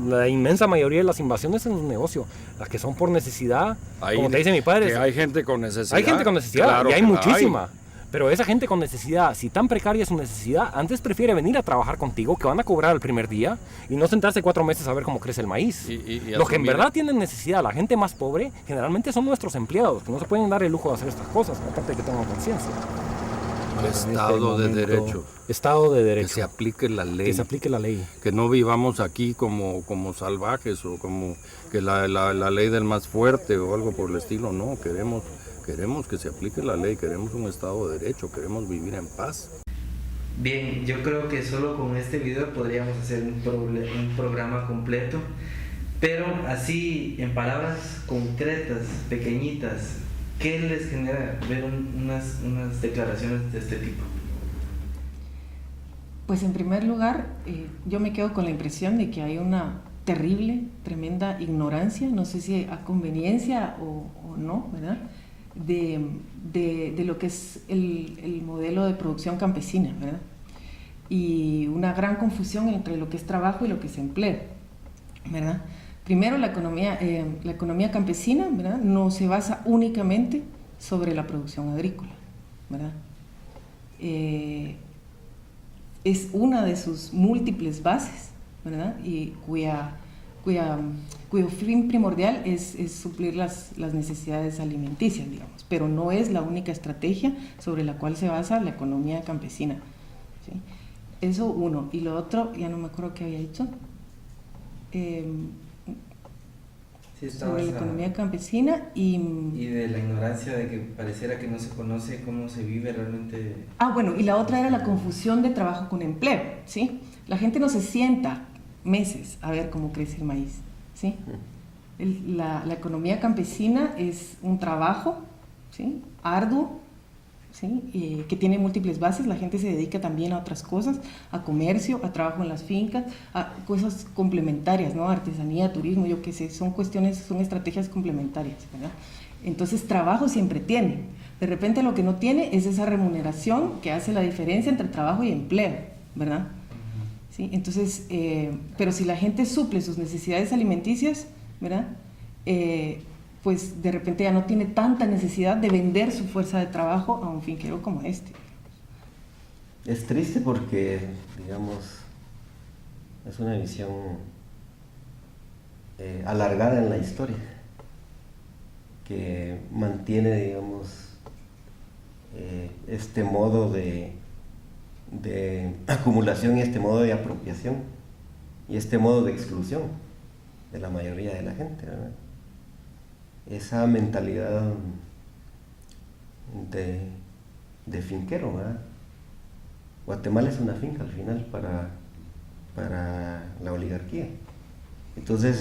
La inmensa mayoría de las invasiones es un negocio. Las que son por necesidad, como te dice mi padre. Que hay gente con necesidad. Hay gente con necesidad, claro, y hay muchísima. Pero esa gente con necesidad, si tan precaria es su necesidad, antes prefiere venir a trabajar contigo, que van a cobrar el primer día, y no sentarse 4 meses a ver cómo crece el maíz. Los que en verdad tienen necesidad, la gente más pobre, generalmente son nuestros empleados, que no se pueden dar el lujo de hacer estas cosas, aparte de que tengan conciencia. Estado de derecho. Estado de derecho. Que se aplique la ley. Que se aplique la ley. Que no vivamos aquí como salvajes o como que la ley del más fuerte o algo por el estilo. No, queremos que se aplique la ley, queremos un Estado de derecho, queremos vivir en paz. Bien, yo creo que solo con este video podríamos hacer un programa completo, pero así en palabras concretas, pequeñitas, ¿qué les genera ver unas declaraciones de este tipo? Pues en primer lugar, yo me quedo con la impresión de que hay una terrible, tremenda ignorancia, no sé si a conveniencia o no, ¿verdad? De lo que es el modelo de producción campesina, ¿verdad? Y una gran confusión entre lo que es trabajo y lo que es empleo, ¿verdad? Primero, la economía campesina, ¿verdad?, no se basa únicamente sobre la producción agrícola, ¿verdad? Es una de sus múltiples bases, ¿verdad?, y cuya cuyo fin primordial es suplir las necesidades alimenticias, digamos, pero no es la única estrategia sobre la cual se basa la economía campesina, ¿sí? Eso uno. Y lo otro, ya no me acuerdo qué había dicho, sobre la economía campesina y de la ignorancia de que pareciera que no se conoce cómo se vive realmente. Bueno, y la otra era la confusión de trabajo con empleo, ¿sí? La gente no se sienta meses a ver cómo crece el maíz, ¿sí? La economía campesina es un trabajo, ¿sí?, arduo, ¿sí?, que tiene múltiples bases. La gente se dedica también a otras cosas, a comercio, a trabajo en las fincas, a cosas complementarias, ¿no?, artesanía, turismo, yo qué sé, son estrategias complementarias, ¿verdad? Entonces trabajo siempre tiene. De repente lo que no tiene es esa remuneración que hace la diferencia entre trabajo y empleo, ¿verdad? ¿Sí? Entonces, pero si la gente suple sus necesidades alimenticias, ¿verdad?, pues de repente ya no tiene tanta necesidad de vender su fuerza de trabajo a un finquero como este. Es triste porque, digamos, es una visión alargada en la historia, que mantiene, digamos, este modo de acumulación y este modo de apropiación y este modo de exclusión de la mayoría de la gente, ¿verdad? Esa mentalidad de finquero, ¿verdad? Guatemala es una finca al final para la oligarquía. Entonces,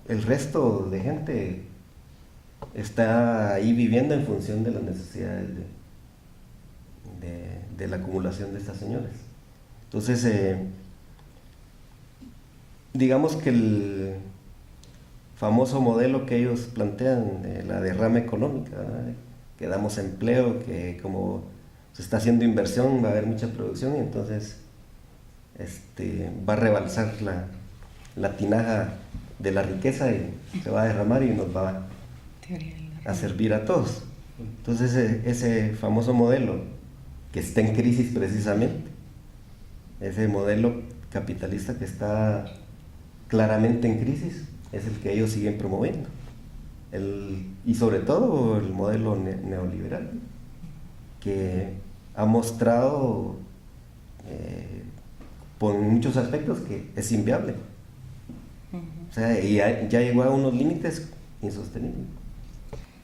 el resto de gente está ahí viviendo en función de las necesidades de la acumulación de estas señores. Entonces, digamos que el famoso modelo que ellos plantean de la derrama económica, ¿verdad?, que damos empleo, que como se está haciendo inversión va a haber mucha producción y entonces va a rebalsar la tinaja de la riqueza y se va a derramar y nos va a servir a todos. Entonces ese famoso modelo que está en crisis precisamente, ese modelo capitalista que está claramente en crisis, es el que ellos siguen promoviendo. Y sobre todo el modelo neoliberal, que ha mostrado por muchos aspectos que es inviable. O sea, y ya llegó a unos límites insostenibles.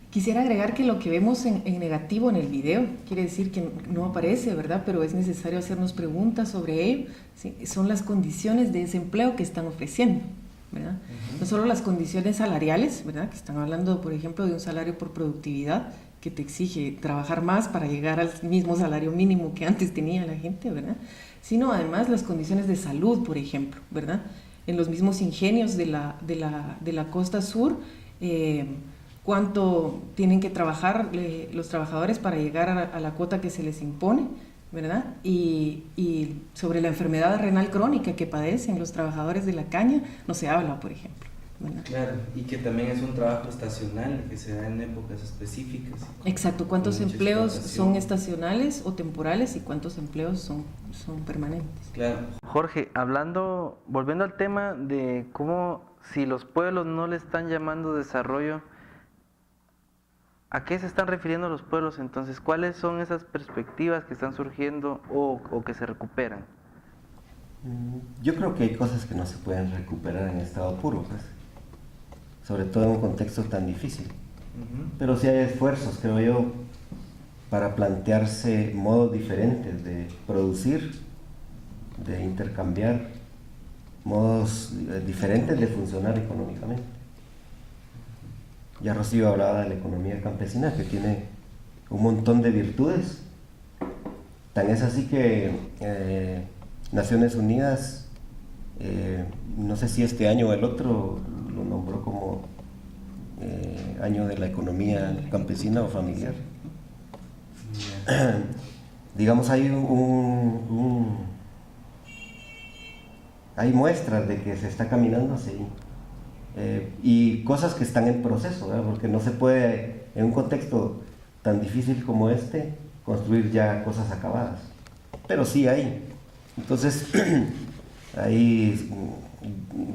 Quisiera agregar que lo que vemos en negativo en el video, quiere decir que no aparece, ¿verdad?, pero es necesario hacernos preguntas sobre ello, ¿sí?, son las condiciones de ese empleo que están ofreciendo, ¿verdad? No solo las condiciones salariales, ¿verdad?, que están hablando, por ejemplo, de un salario por productividad que te exige trabajar más para llegar al mismo salario mínimo que antes tenía la gente, ¿verdad?, sino además las condiciones de salud, por ejemplo, ¿verdad?, en los mismos ingenios de la costa sur, cuánto tienen que trabajar los trabajadores para llegar a la cuota que se les impone, ¿verdad? Y sobre la enfermedad renal crónica que padecen los trabajadores de la caña no se habla, por ejemplo, ¿verdad? Claro, y que también es un trabajo estacional que se da en épocas específicas. Exacto, ¿cuántos empleos son estacionales o temporales y cuántos empleos son permanentes? Claro. Jorge, volviendo al tema de cómo si los pueblos no le están llamando desarrollo, ¿a qué se están refiriendo los pueblos entonces? ¿Cuáles son esas perspectivas que están surgiendo o que se recuperan? Yo creo que hay cosas que no se pueden recuperar en estado puro, pues, sobre todo en un contexto tan difícil. Pero sí hay esfuerzos, creo yo, para plantearse modos diferentes de producir, de intercambiar, modos diferentes de funcionar económicamente. Ya Rocío hablaba de la economía campesina, que tiene un montón de virtudes. Tan es así que Naciones Unidas, no sé si este año o el otro, lo nombró como año de la economía campesina o familiar. Digamos, hay hay muestras de que se está caminando hacia ahí. Y cosas que están en proceso, ¿verdad? Porque no se puede, en un contexto tan difícil como este, construir ya cosas acabadas. Pero sí hay. Entonces, hay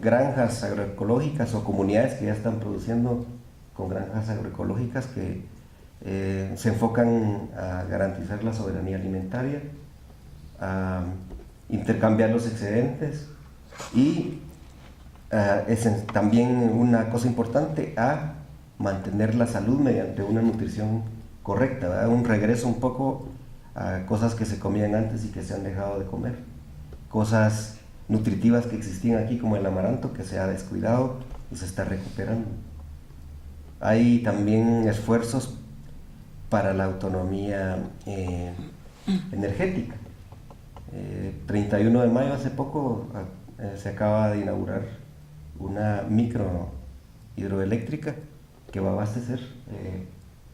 granjas agroecológicas o comunidades que ya están produciendo con granjas agroecológicas que se enfocan a garantizar la soberanía alimentaria, a intercambiar los excedentes y también una cosa importante, a mantener la salud mediante una nutrición correcta, ¿verdad? Un regreso un poco a cosas que se comían antes y que se han dejado de comer, cosas nutritivas que existían aquí como el amaranto que se ha descuidado y se está recuperando. Hay también esfuerzos para la autonomía energética. 31 de mayo, hace poco, se acaba de inaugurar una micro hidroeléctrica que va a abastecer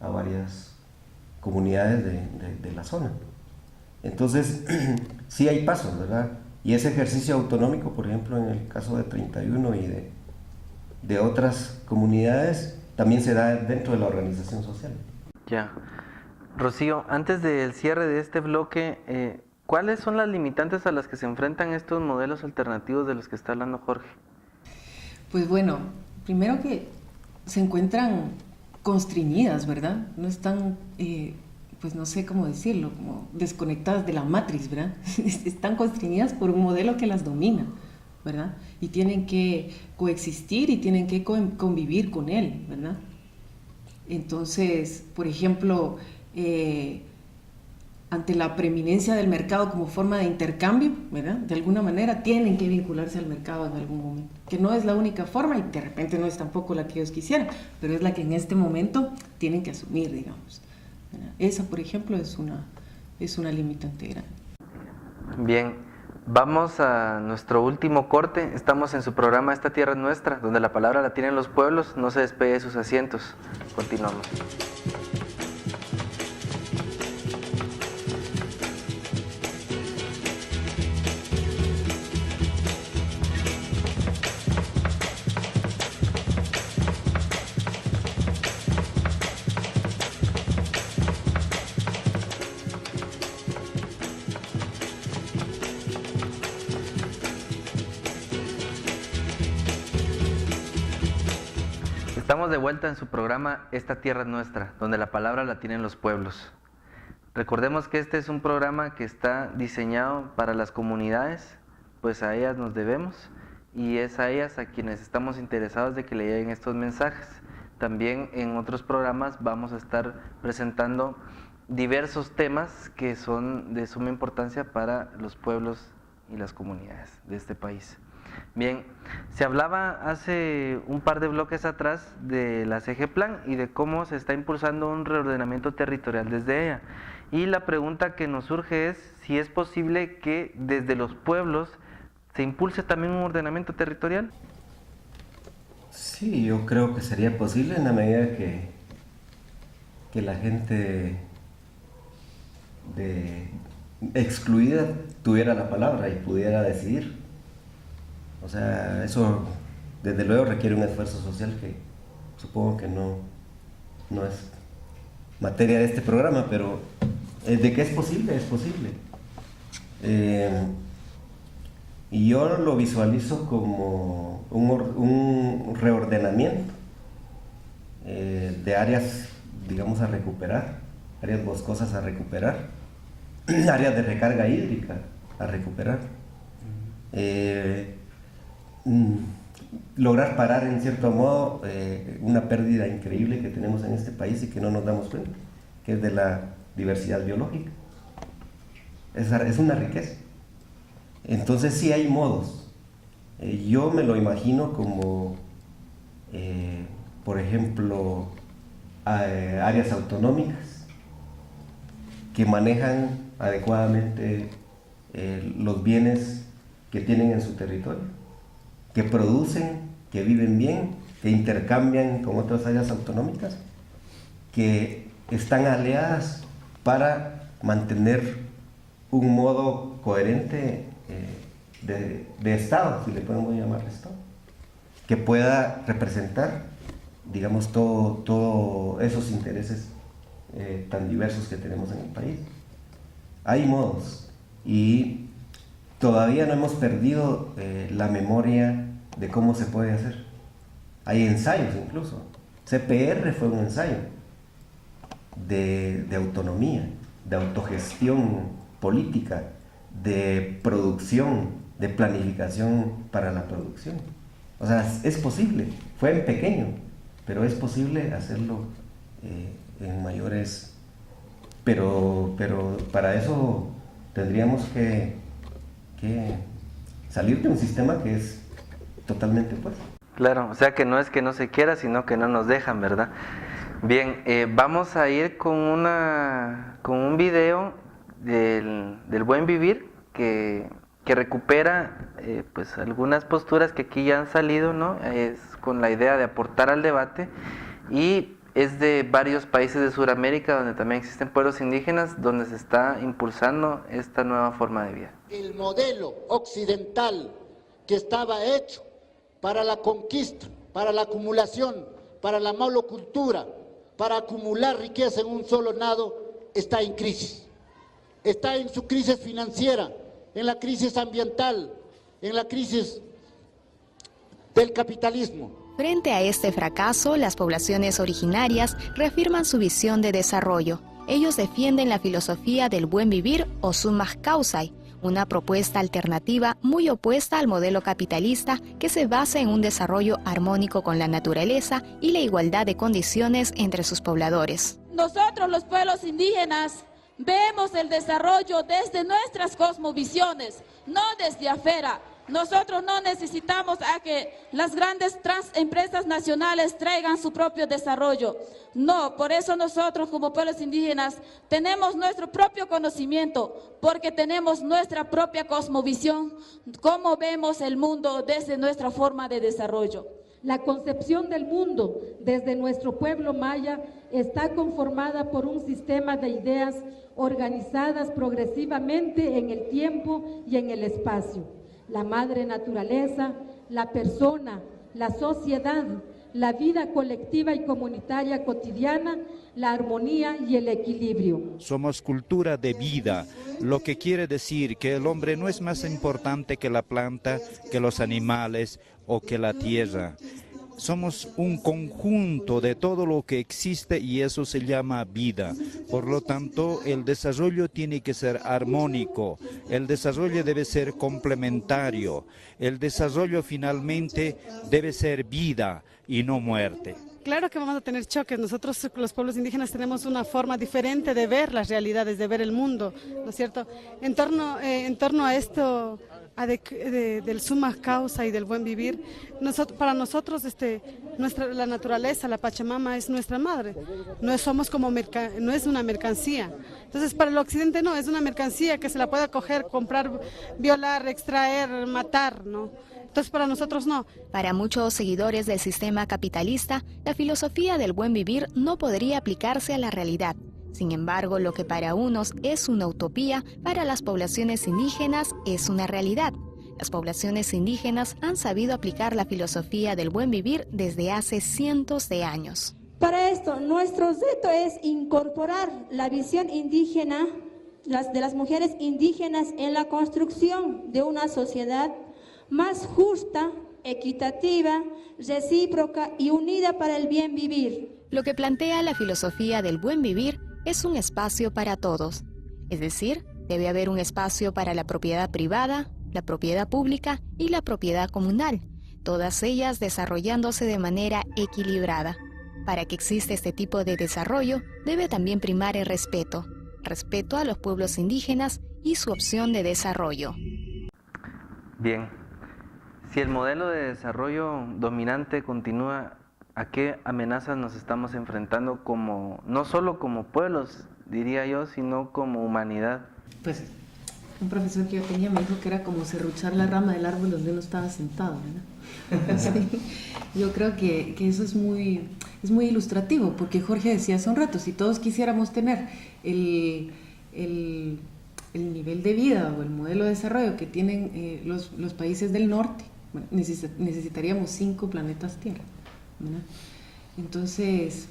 a varias comunidades de la zona. Entonces, sí hay pasos, ¿verdad? Y ese ejercicio autonómico, por ejemplo, en el caso de 31 y de otras comunidades, también se da dentro de la organización social. Ya. Rocío, antes del cierre de este bloque, ¿cuáles son las limitantes a las que se enfrentan estos modelos alternativos de los que está hablando Jorge? Pues bueno, primero que se encuentran constreñidas, ¿verdad? No están, pues no sé cómo decirlo, como desconectadas de la matriz, ¿verdad? Están constreñidas por un modelo que las domina, ¿verdad? Y tienen que coexistir y tienen que convivir con él, ¿verdad? Entonces, por ejemplo, ante la preeminencia del mercado como forma de intercambio, ¿verdad? De alguna manera tienen que vincularse al mercado en algún momento, que no es la única forma y de repente no es tampoco la que ellos quisieran, pero es la que en este momento tienen que asumir, digamos, ¿verdad? Esa, por ejemplo, es una limitante grande. Bien, vamos a nuestro último corte. Estamos en su programa Esta Tierra es Nuestra, donde la palabra la tienen los pueblos. No se despegue de sus asientos. Continuamos. Estamos de vuelta en su programa Esta Tierra es Nuestra, donde la palabra la tienen los pueblos. Recordemos que este es un programa que está diseñado para las comunidades, pues a ellas nos debemos y es a ellas a quienes estamos interesados de que le lleguen estos mensajes. También en otros programas vamos a estar presentando diversos temas que son de suma importancia para los pueblos y las comunidades de este país. Bien, se hablaba hace un par de bloques atrás de la CG Plan y de cómo se está impulsando un reordenamiento territorial desde ella. Y la pregunta que nos surge es si es posible que desde los pueblos se impulse también un ordenamiento territorial. Sí, yo creo que sería posible en la medida que la gente excluida tuviera la palabra y pudiera decidir. O sea, eso desde luego requiere un esfuerzo social que supongo que no es materia de este programa, pero de que es posible, es posible. Y yo lo visualizo como un reordenamiento de áreas, digamos, a recuperar, áreas boscosas a recuperar, áreas de recarga hídrica a recuperar. Lograr parar en cierto modo una pérdida increíble que tenemos en este país y que no nos damos cuenta, que es de la diversidad biológica. Es una riqueza. Entonces sí hay modos. Yo me lo imagino como, por ejemplo, áreas autonómicas que manejan adecuadamente los bienes que tienen en su territorio, que producen, que viven bien, que intercambian con otras áreas autonómicas, que están aliadas para mantener un modo coherente de Estado, si le podemos llamar Estado, que pueda representar, digamos, todos esos intereses tan diversos que tenemos en el país. Hay modos y todavía no hemos perdido la memoria de cómo se puede hacer. Hay ensayos incluso. CPR fue un ensayo de autonomía, de autogestión política, de producción, de planificación para la producción. O sea, es posible, fue en pequeño, pero es posible hacerlo en mayores, pero para eso tendríamos que salir de un sistema que es totalmente opuesto. Claro, o sea que no es que no se quiera, sino que no nos dejan, ¿verdad? Bien, vamos a ir con un video del buen vivir que recupera pues algunas posturas que aquí ya han salido, ¿no? Es con la idea de aportar al debate, y es de varios países de Sudamérica donde también existen pueblos indígenas, donde se está impulsando esta nueva forma de vida. El modelo occidental que estaba hecho para la conquista, para la acumulación, para la monocultura, para acumular riqueza en un solo nado, está en crisis. Está en su crisis financiera, en la crisis ambiental, en la crisis del capitalismo. Frente a este fracaso, las poblaciones originarias reafirman su visión de desarrollo. Ellos defienden la filosofía del buen vivir o summa causai, una propuesta alternativa muy opuesta al modelo capitalista que se basa en un desarrollo armónico con la naturaleza y la igualdad de condiciones entre sus pobladores. Nosotros, los pueblos indígenas, vemos el desarrollo desde nuestras cosmovisiones, no desde afuera. Nosotros no necesitamos a que las grandes empresas nacionales traigan su propio desarrollo. No, por eso nosotros como pueblos indígenas tenemos nuestro propio conocimiento, porque tenemos nuestra propia cosmovisión, cómo vemos el mundo desde nuestra forma de desarrollo. La concepción del mundo desde nuestro pueblo maya está conformada por un sistema de ideas organizadas progresivamente en el tiempo y en el espacio. La madre naturaleza, la persona, la sociedad, la vida colectiva y comunitaria cotidiana, la armonía y el equilibrio. Somos cultura de vida, lo que quiere decir que el hombre no es más importante que la planta, que los animales o que la tierra. Somos un conjunto de todo lo que existe y eso se llama vida. Por lo tanto, el desarrollo tiene que ser armónico, el desarrollo debe ser complementario, el desarrollo finalmente debe ser vida y no muerte. Claro que vamos a tener choques. Nosotros, los pueblos indígenas, tenemos una forma diferente de ver las realidades, de ver el mundo, ¿no es cierto? En torno a esto del summa causa y del buen vivir, para nosotros la naturaleza, la Pachamama es nuestra madre. No es una mercancía. Entonces para el occidente no, es una mercancía que se la puede coger, comprar, violar, extraer, matar, ¿no? Entonces para nosotros no. Para muchos seguidores del sistema capitalista, la filosofía del buen vivir no podría aplicarse a la realidad. Sin embargo, lo que para unos es una utopía, para las poblaciones indígenas es una realidad. Las poblaciones indígenas han sabido aplicar la filosofía del buen vivir desde hace cientos de años. Para esto, nuestro reto es incorporar la visión indígena de las mujeres indígenas en la construcción de una sociedad más justa, equitativa, recíproca y unida para el bien vivir. Lo que plantea la filosofía del buen vivir es un espacio para todos, es decir, debe haber un espacio para la propiedad privada, la propiedad pública y la propiedad comunal, todas ellas desarrollándose de manera equilibrada. Para que exista este tipo de desarrollo, debe también primar el respeto a los pueblos indígenas y su opción de desarrollo. Bien, si el modelo de desarrollo dominante continúa, ¿a qué amenazas nos estamos enfrentando no solo como pueblos, diría yo, sino como humanidad? Pues un profesor que yo tenía me dijo que era como serruchar la rama del árbol donde uno estaba sentado, ¿verdad? Sí. Yo creo que eso es muy ilustrativo, porque Jorge decía hace un rato, si todos quisiéramos tener el nivel de vida o el modelo de desarrollo que tienen los países del norte, bueno, necesitaríamos 5 planetas Tierra, ¿verdad? Entonces,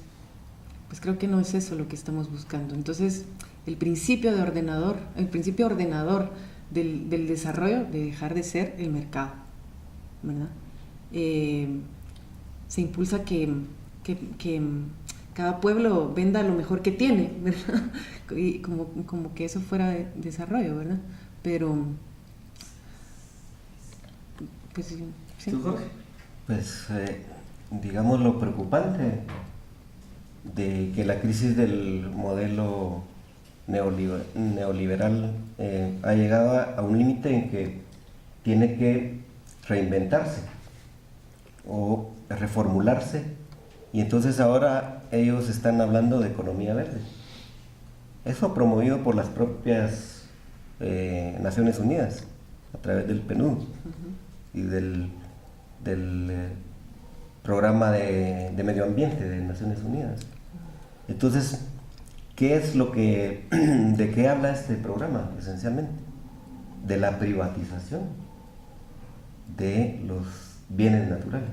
pues creo que no es eso lo que estamos buscando. Entonces, el principio ordenador del desarrollo, de dejar de ser el mercado, ¿verdad? Se impulsa que cada pueblo venda lo mejor que tiene, ¿verdad? Y como que eso fuera de desarrollo, ¿verdad? Pero, pues sí. ¿Tú, Jorge? Pues, digamos, lo preocupante de que la crisis del modelo neoliberal ha llegado a un límite en que tiene que reinventarse o reformularse, y entonces ahora ellos están hablando de economía verde. Eso promovido por las propias Naciones Unidas a través del PNUD y del programa de medio ambiente de Naciones Unidas. Entonces, ¿qué es de qué habla este programa esencialmente? De la privatización de los bienes naturales.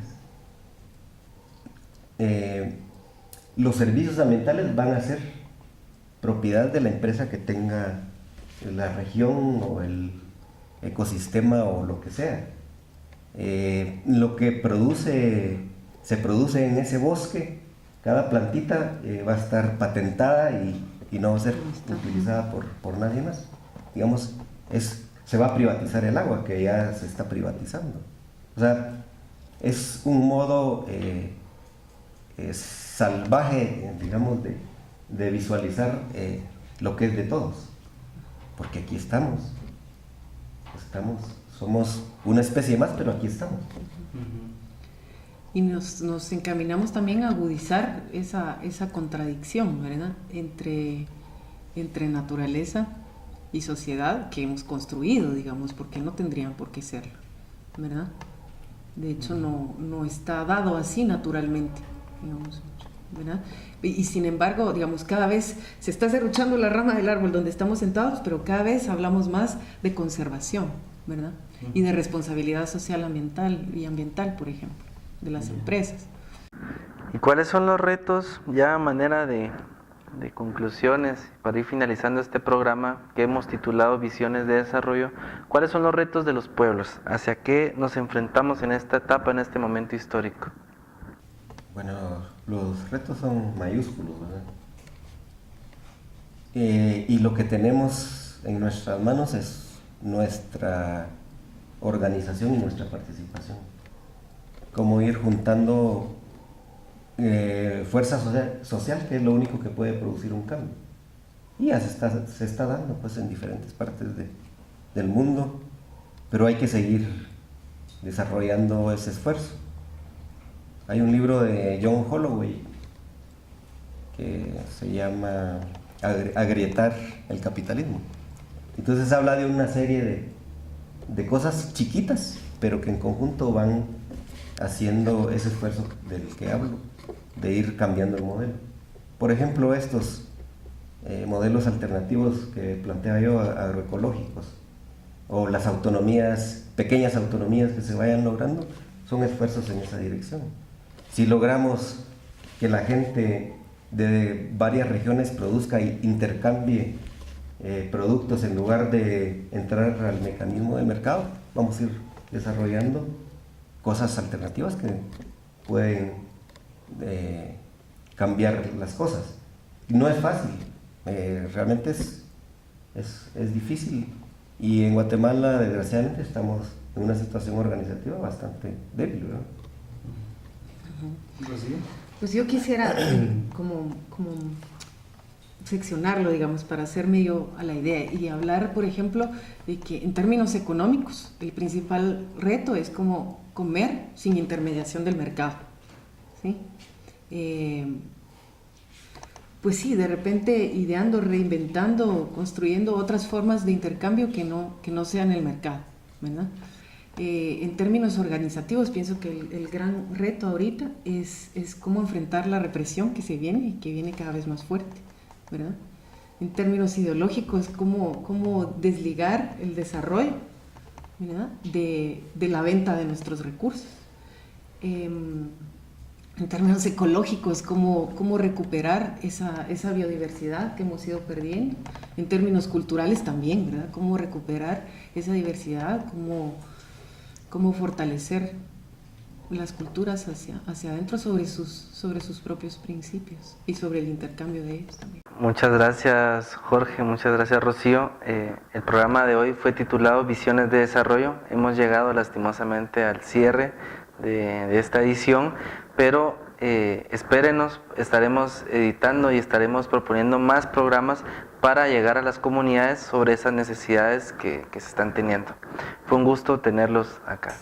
Los servicios ambientales van a ser propiedad de la empresa que tenga la región o el ecosistema o lo que sea. Lo que se produce en ese bosque, cada plantita va a estar patentada y no va a ser utilizada por nadie más. Digamos, se va a privatizar el agua, que ya se está privatizando. O sea, es un modo salvaje, digamos, de visualizar lo que es de todos. Porque aquí estamos, somos una especie más, pero aquí estamos. Y nos encaminamos también a agudizar esa contradicción, ¿verdad? Entre naturaleza y sociedad que hemos construido, digamos, porque no tendrían por qué serlo, ¿verdad? De hecho, no está dado así naturalmente, digamos, ¿verdad? Y sin embargo, digamos, cada vez se está serruchando la rama del árbol donde estamos sentados, pero cada vez hablamos más de conservación, ¿verdad? Y de responsabilidad social ambiental, por ejemplo, de las empresas. ¿Y cuáles son los retos, ya a manera de conclusiones, para ir finalizando este programa que hemos titulado Visiones de Desarrollo? ¿Cuáles son los retos de los pueblos? ¿Hacia qué nos enfrentamos en esta etapa, en este momento histórico? Bueno, los retos son mayúsculos, ¿verdad? Y lo que tenemos en nuestras manos es nuestra organización y nuestra participación. Como ir juntando fuerza social, que es lo único que puede producir un cambio. Y ya se está dando pues en diferentes partes del mundo, pero hay que seguir desarrollando ese esfuerzo. Hay un libro de John Holloway que se llama Agrietar el capitalismo. Entonces habla de una serie de cosas chiquitas, pero que en conjunto van haciendo ese esfuerzo del que hablo, de ir cambiando el modelo. Por ejemplo, estos modelos alternativos que plantea yo, agroecológicos, o las autonomías, pequeñas autonomías que se vayan logrando, son esfuerzos en esa dirección. Si logramos que la gente de varias regiones produzca e intercambie productos en lugar de entrar al mecanismo del mercado, vamos a ir desarrollando cosas alternativas que pueden cambiar las cosas. No es fácil, realmente es difícil, y en Guatemala desgraciadamente estamos en una situación organizativa bastante débil, ¿verdad? Pues yo quisiera como seccionarlo, digamos, para hacerme yo a la idea y hablar, por ejemplo, de que en términos económicos el principal reto es como comer sin intermediación del mercado, ¿sí? Pues sí, de repente ideando, reinventando, construyendo otras formas de intercambio que no sean el mercado, ¿verdad? En términos organizativos, pienso que el gran reto ahorita es cómo enfrentar la represión que se viene y que viene cada vez más fuerte, ¿verdad? En términos ideológicos, cómo desligar el desarrollo, ¿verdad? de la venta de nuestros recursos. en términos ecológicos, cómo recuperar esa biodiversidad que hemos ido perdiendo, en términos culturales también, ¿verdad? Cómo recuperar esa diversidad, cómo fortalecer las culturas hacia adentro sobre sus propios principios y sobre el intercambio de ellos también. Muchas gracias, Jorge, muchas gracias, Rocío. El programa de hoy fue titulado Visiones de Desarrollo. Hemos llegado lastimosamente al cierre de esta edición, pero espérenos, estaremos editando y estaremos proponiendo más programas para llegar a las comunidades sobre esas necesidades que se están teniendo. Fue un gusto tenerlos acá.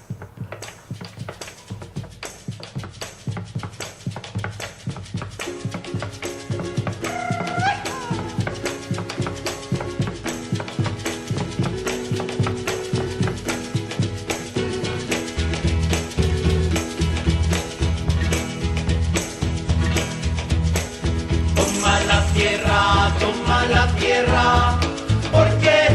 Toma la tierra, porque